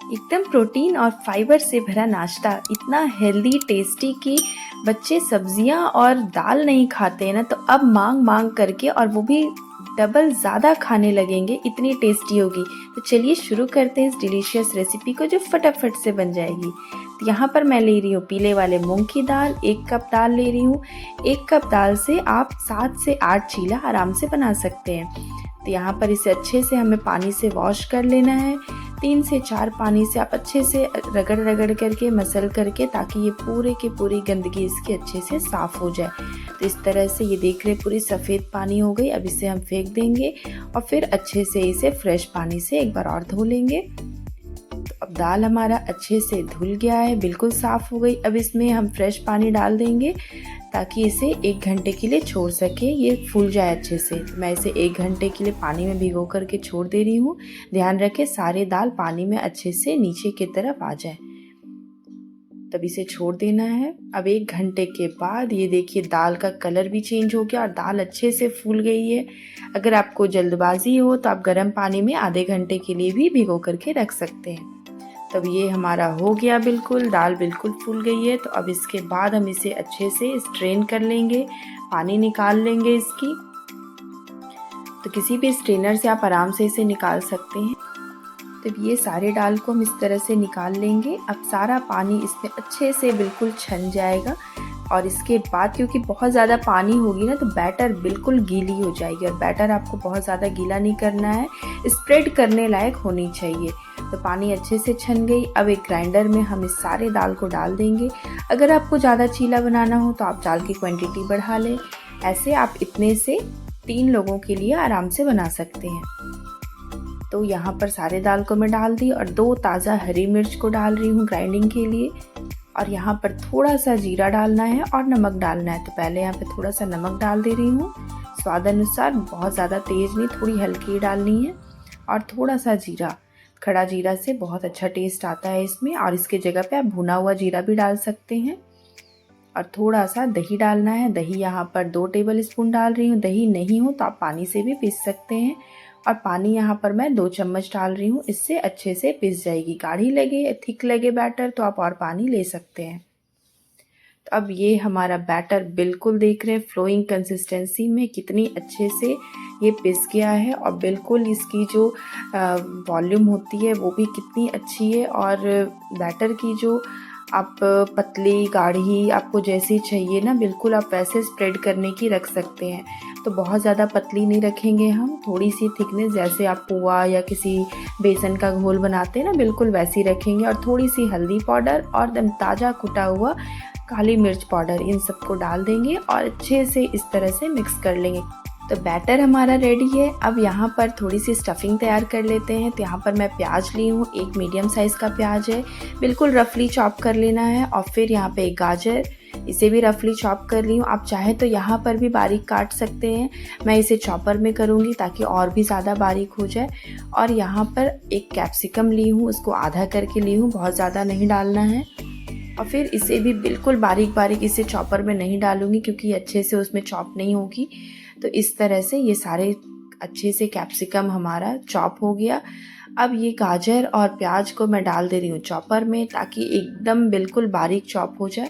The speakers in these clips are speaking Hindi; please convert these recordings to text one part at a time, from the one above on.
एकदम प्रोटीन और फाइबर से भरा नाश्ता, इतना हेल्दी टेस्टी कि बच्चे सब्जियां और दाल नहीं खाते हैं ना, तो अब मांग मांग करके और वो भी डबल ज़्यादा खाने लगेंगे, इतनी टेस्टी होगी। तो चलिए शुरू करते हैं इस डिलीशियस रेसिपी को जो फटाफट से बन जाएगी। तो यहाँ पर मैं ले रही हूँ पीले वाले मूंग की दाल, 1 कप दाल ले रही हूँ। 1 कप दाल से आप 7 से 8 चीला आराम से बना सकते हैं। तो यहाँ पर इसे अच्छे से हमें पानी से वॉश कर लेना है। 3 से 4 पानी से आप अच्छे से रगड़ रगड़ करके मसल करके, ताकि ये पूरे की पूरी गंदगी इसकी अच्छे से साफ़ हो जाए। तो इस तरह से ये देख रहे पूरी सफ़ेद पानी हो गई। अब इसे हम फेंक देंगे और फिर अच्छे से इसे फ्रेश पानी से एक बार और धो लेंगे। तो अब दाल हमारा अच्छे से धुल गया है, बिल्कुल साफ़ हो गई। अब इसमें हम फ्रेश पानी डाल देंगे ताकि इसे 1 घंटे के लिए छोड़ सके, ये फूल जाए अच्छे से। तो मैं इसे 1 घंटे के लिए पानी में भिगो करके छोड़ दे रही हूँ। ध्यान रखें सारे दाल पानी में अच्छे से नीचे की तरफ आ जाए, तब इसे छोड़ देना है। अब 1 घंटे के बाद ये देखिए दाल का कलर भी चेंज हो गया और दाल अच्छे से फूल गई है। अगर आपको जल्दबाजी हो तो आप गर्म पानी में आधे घंटे के लिए भी भिगो करके रख सकते हैं। तब ये हमारा हो गया, बिल्कुल दाल बिल्कुल फूल गई है। तो अब इसके बाद हम इसे अच्छे से स्ट्रेन कर लेंगे, पानी निकाल लेंगे इसकी। तो किसी भी स्ट्रेनर से आप आराम से इसे निकाल सकते हैं। तो ये सारे दाल को हम इस तरह से निकाल लेंगे। अब सारा पानी इसमें अच्छे से बिल्कुल छन जाएगा और इसके बाद क्योंकि बहुत ज़्यादा पानी होगी ना, तो बैटर बिल्कुल गीली हो जाएगी। और बैटर आपको बहुत ज़्यादा गीला नहीं करना है, स्प्रेड करने लायक होनी चाहिए। तो पानी अच्छे से छन गई। अब एक ग्राइंडर में हम इस सारे दाल को डाल देंगे। अगर आपको ज़्यादा चीला बनाना हो तो आप दाल की क्वांटिटी बढ़ा लें। ऐसे आप इतने से 3 लोगों के लिए आराम से बना सकते हैं। तो यहाँ पर सारे दाल को मैं डाल दी और 2 ताज़ा हरी मिर्च को डाल रही हूँ ग्राइंडिंग के लिए। और यहाँ पर थोड़ा सा जीरा डालना है और नमक डालना है। तो पहले यहाँ पे थोड़ा सा नमक डाल दे रही हूँ, स्वाद अनुसार, बहुत ज़्यादा तेज़ नहीं, थोड़ी हल्की डालनी है। और थोड़ा सा जीरा, खड़ा जीरा से बहुत अच्छा टेस्ट आता है इसमें। और इसके जगह पे आप भुना हुआ जीरा भी डाल सकते हैं। और थोड़ा सा दही डालना है। दही यहाँ पर 2 टेबल स्पून डाल रही हूँ। दही नहीं हो तो आप पानी से भी पीस सकते हैं। और पानी यहाँ पर मैं 2 चम्मच डाल रही हूँ, इससे अच्छे से पिस जाएगी। गाढ़ी लगे थिक लगे बैटर तो आप और पानी ले सकते हैं। तो अब ये हमारा बैटर बिल्कुल देख रहे हैं फ्लोइंग कंसिस्टेंसी में कितनी अच्छे से ये पिस गया है। और बिल्कुल इसकी जो वॉल्यूम होती है वो भी कितनी अच्छी है। और बैटर की जो आप पतली गाढ़ी आपको जैसी चाहिए ना, बिल्कुल आप वैसे स्प्रेड करने की रख सकते हैं। तो बहुत ज़्यादा पतली नहीं रखेंगे हम, थोड़ी सी थिकनेस जैसे आप पोहा या किसी बेसन का घोल बनाते हैं ना, बिल्कुल वैसी रखेंगे। और थोड़ी सी हल्दी पाउडर और एकदम ताज़ा कुटा हुआ काली मिर्च पाउडर, इन सबको डाल देंगे और अच्छे से इस तरह से मिक्स कर लेंगे। तो बैटर हमारा रेडी है। अब यहाँ पर थोड़ी सी स्टफिंग तैयार कर लेते हैं। तो यहाँ पर मैं प्याज ली हूँ, 1 मीडियम साइज़ का प्याज है, बिल्कुल रफली चॉप कर लेना है। और फिर यहाँ पे एक गाजर, इसे भी रफली चॉप कर ली हूँ। आप चाहे तो यहाँ पर भी बारीक काट सकते हैं, मैं इसे चॉपर में करूँगी ताकि और भी ज़्यादा बारीक हो जाए। और यहाँ पर एक कैप्सिकम ली हूँ, उसको आधा करके ली हूँ, बहुत ज़्यादा नहीं डालना है। और फिर इसे भी बिल्कुल बारीक बारीक इसे चॉपर में नहीं डालूँगी क्योंकि अच्छे से उसमें चॉप नहीं होगी। तो इस तरह से ये सारे अच्छे से कैप्सिकम हमारा चॉप हो गया। अब ये गाजर और प्याज को मैं डाल दे रही हूँ चॉपर में ताकि एकदम बिल्कुल बारीक चॉप हो जाए।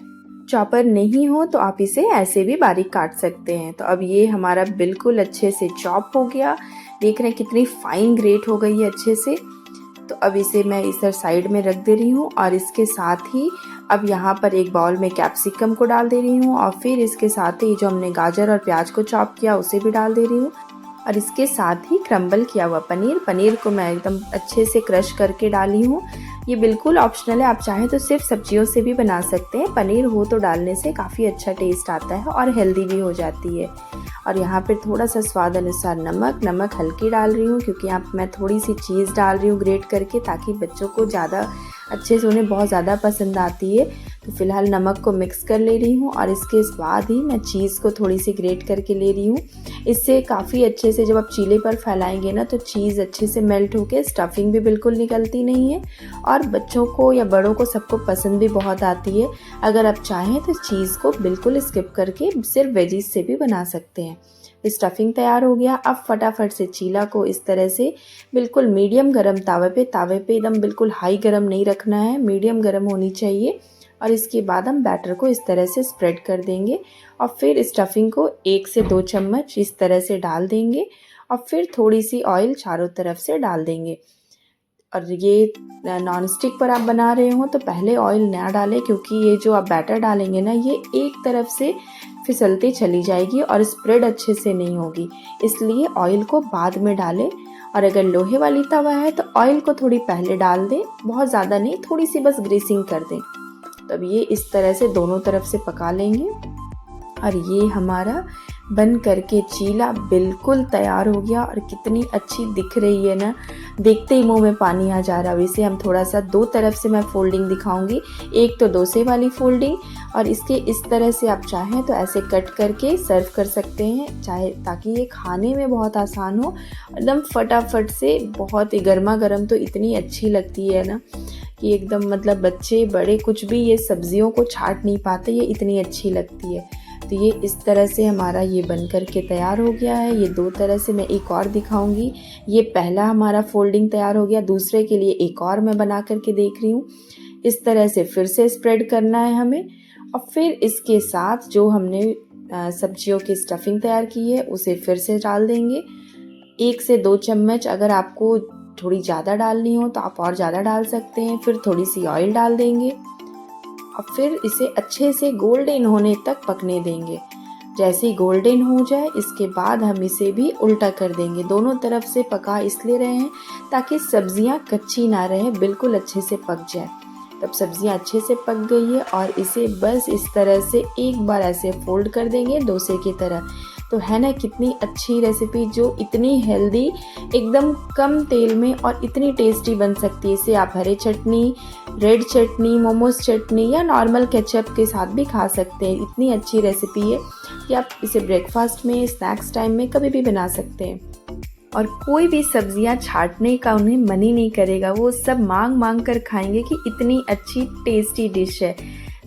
चॉपर नहीं हो तो आप इसे ऐसे भी बारीक काट सकते हैं। तो अब ये हमारा बिल्कुल अच्छे से चॉप हो गया, देख रहे हैं कितनी फाइन ग्रेट हो गई है अच्छे से। तो अब इसे मैं इधर साइड में रख दे रही हूँ। और इसके साथ ही अब यहाँ पर एक बाउल में कैप्सिकम को डाल दे रही हूँ और फिर इसके साथ ही जो हमने गाजर और प्याज को चॉप किया उसे भी डाल दे रही हूँ। और इसके साथ ही क्रम्बल किया हुआ पनीर को मैं एकदम अच्छे से क्रश करके डाली हूँ। ये बिल्कुल ऑप्शनल है, आप चाहें तो सिर्फ सब्जियों से भी बना सकते हैं। पनीर हो तो डालने से काफ़ी अच्छा टेस्ट आता है और हेल्दी भी हो जाती है। और यहाँ पर थोड़ा सा स्वाद अनुसार नमक हल्की डाल रही हूँ क्योंकि यहाँ मैं थोड़ी सी चीज़ डाल रही हूँ ग्रेट करके, ताकि बच्चों को ज़्यादा अच्छे से, उन्हें बहुत ज़्यादा पसंद आती है। तो फ़िलहाल नमक को मिक्स कर ले रही हूँ और इसके बाद ही मैं चीज़ को थोड़ी सी ग्रेट करके ले रही हूँ। इससे काफ़ी अच्छे से जब आप चीले पर फैलाएंगे ना तो चीज़ अच्छे से मेल्ट होकर स्टफिंग भी बिल्कुल निकलती नहीं है और बच्चों को या बड़ों को सबको पसंद भी बहुत आती है। अगर आप चाहें तो चीज़ को बिल्कुल स्किप करके सिर्फ वेजीज से भी बना सकते हैं। स्टफिंग तैयार हो गया। अब फटाफट से चीला को इस तरह से बिल्कुल मीडियम गरम तावे पे एकदम बिल्कुल हाई गरम नहीं रखना है, मीडियम गरम होनी चाहिए। और इसके बाद हम बैटर को इस तरह से स्प्रेड कर देंगे और फिर स्टफिंग को 1 से 2 चम्मच इस तरह से डाल देंगे और फिर थोड़ी सी ऑयल चारों तरफ से डाल देंगे। और ये नॉन स्टिक पर आप बना रहे हो तो पहले ऑयल ना डालें, क्योंकि ये जो आप बैटर डालेंगे ना ये एक तरफ से फिसलती चली जाएगी और स्प्रेड अच्छे से नहीं होगी, इसलिए ऑयल को बाद में डालें। और अगर लोहे वाली तवा है तो ऑयल को थोड़ी पहले डाल दें, बहुत ज़्यादा नहीं, थोड़ी सी बस ग्रीसिंग कर दें। तब ये इस तरह से दोनों तरफ से पका लेंगे और ये हमारा बन करके चीला बिल्कुल तैयार हो गया और कितनी अच्छी दिख रही है ना, देखते ही मुंह में पानी आ जा रहा है। वैसे हम थोड़ा सा 2 तरफ से मैं फोल्डिंग दिखाऊंगी, एक तो डोसे वाली फोल्डिंग और इसके इस तरह से आप चाहें तो ऐसे कट करके सर्व कर सकते हैं, चाहे ताकि ये खाने में बहुत आसान हो, एकदम फटाफट से। बहुत ही गर्मा गर्म तो इतनी अच्छी लगती है ना कि एकदम मतलब बच्चे बड़े कुछ भी ये सब्जियों को छाट नहीं पाते, ये इतनी अच्छी लगती है। तो ये इस तरह से हमारा ये बन कर के तैयार हो गया है। ये 2 तरह से मैं एक और दिखाऊंगी। ये पहला हमारा फोल्डिंग तैयार हो गया, दूसरे के लिए एक और मैं बना करके देख रही हूँ। इस तरह से फिर से स्प्रेड करना है हमें और फिर इसके साथ जो हमने सब्जियों की स्टफिंग तैयार की है उसे फिर से डाल देंगे। 1 से 2 चम्मच, अगर आपको थोड़ी ज़्यादा डालनी हो तो आप और ज़्यादा डाल सकते हैं। फिर थोड़ी सी ऑयल डाल देंगे और फिर इसे अच्छे से गोल्डन होने तक पकने देंगे। जैसे ही गोल्डन हो जाए इसके बाद हम इसे भी उल्टा कर देंगे। दोनों तरफ से पका इसलिए रहे हैं ताकि सब्जियां कच्ची ना रहे, बिल्कुल अच्छे से पक जाए। तब सब्जियां अच्छे से पक गई है और इसे बस इस तरह से एक बार ऐसे फोल्ड कर देंगे डोसे की तरह। तो है ना कितनी अच्छी रेसिपी जो इतनी हेल्दी, एकदम कम तेल में और इतनी टेस्टी बन सकती है। इसे आप हरे चटनी, रेड चटनी, मोमोज चटनी या नॉर्मल केचप के साथ भी खा सकते हैं। इतनी अच्छी रेसिपी है कि आप इसे ब्रेकफास्ट में, स्नैक्स टाइम में कभी भी बना सकते हैं और कोई भी सब्जियां छाटने का उन्हें मन ही नहीं करेगा। वो सब मांग मांग कर खाएंगे कि इतनी अच्छी टेस्टी डिश है।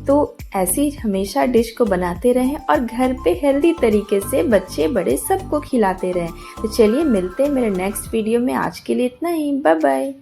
तो ऐसी हमेशा डिश को बनाते रहें और घर पे हेल्दी तरीके से बच्चे बड़े सबको खिलाते रहें। तो चलिए मिलते हैं मेरे नेक्स्ट वीडियो में। आज के लिए इतना ही, बाय बाय।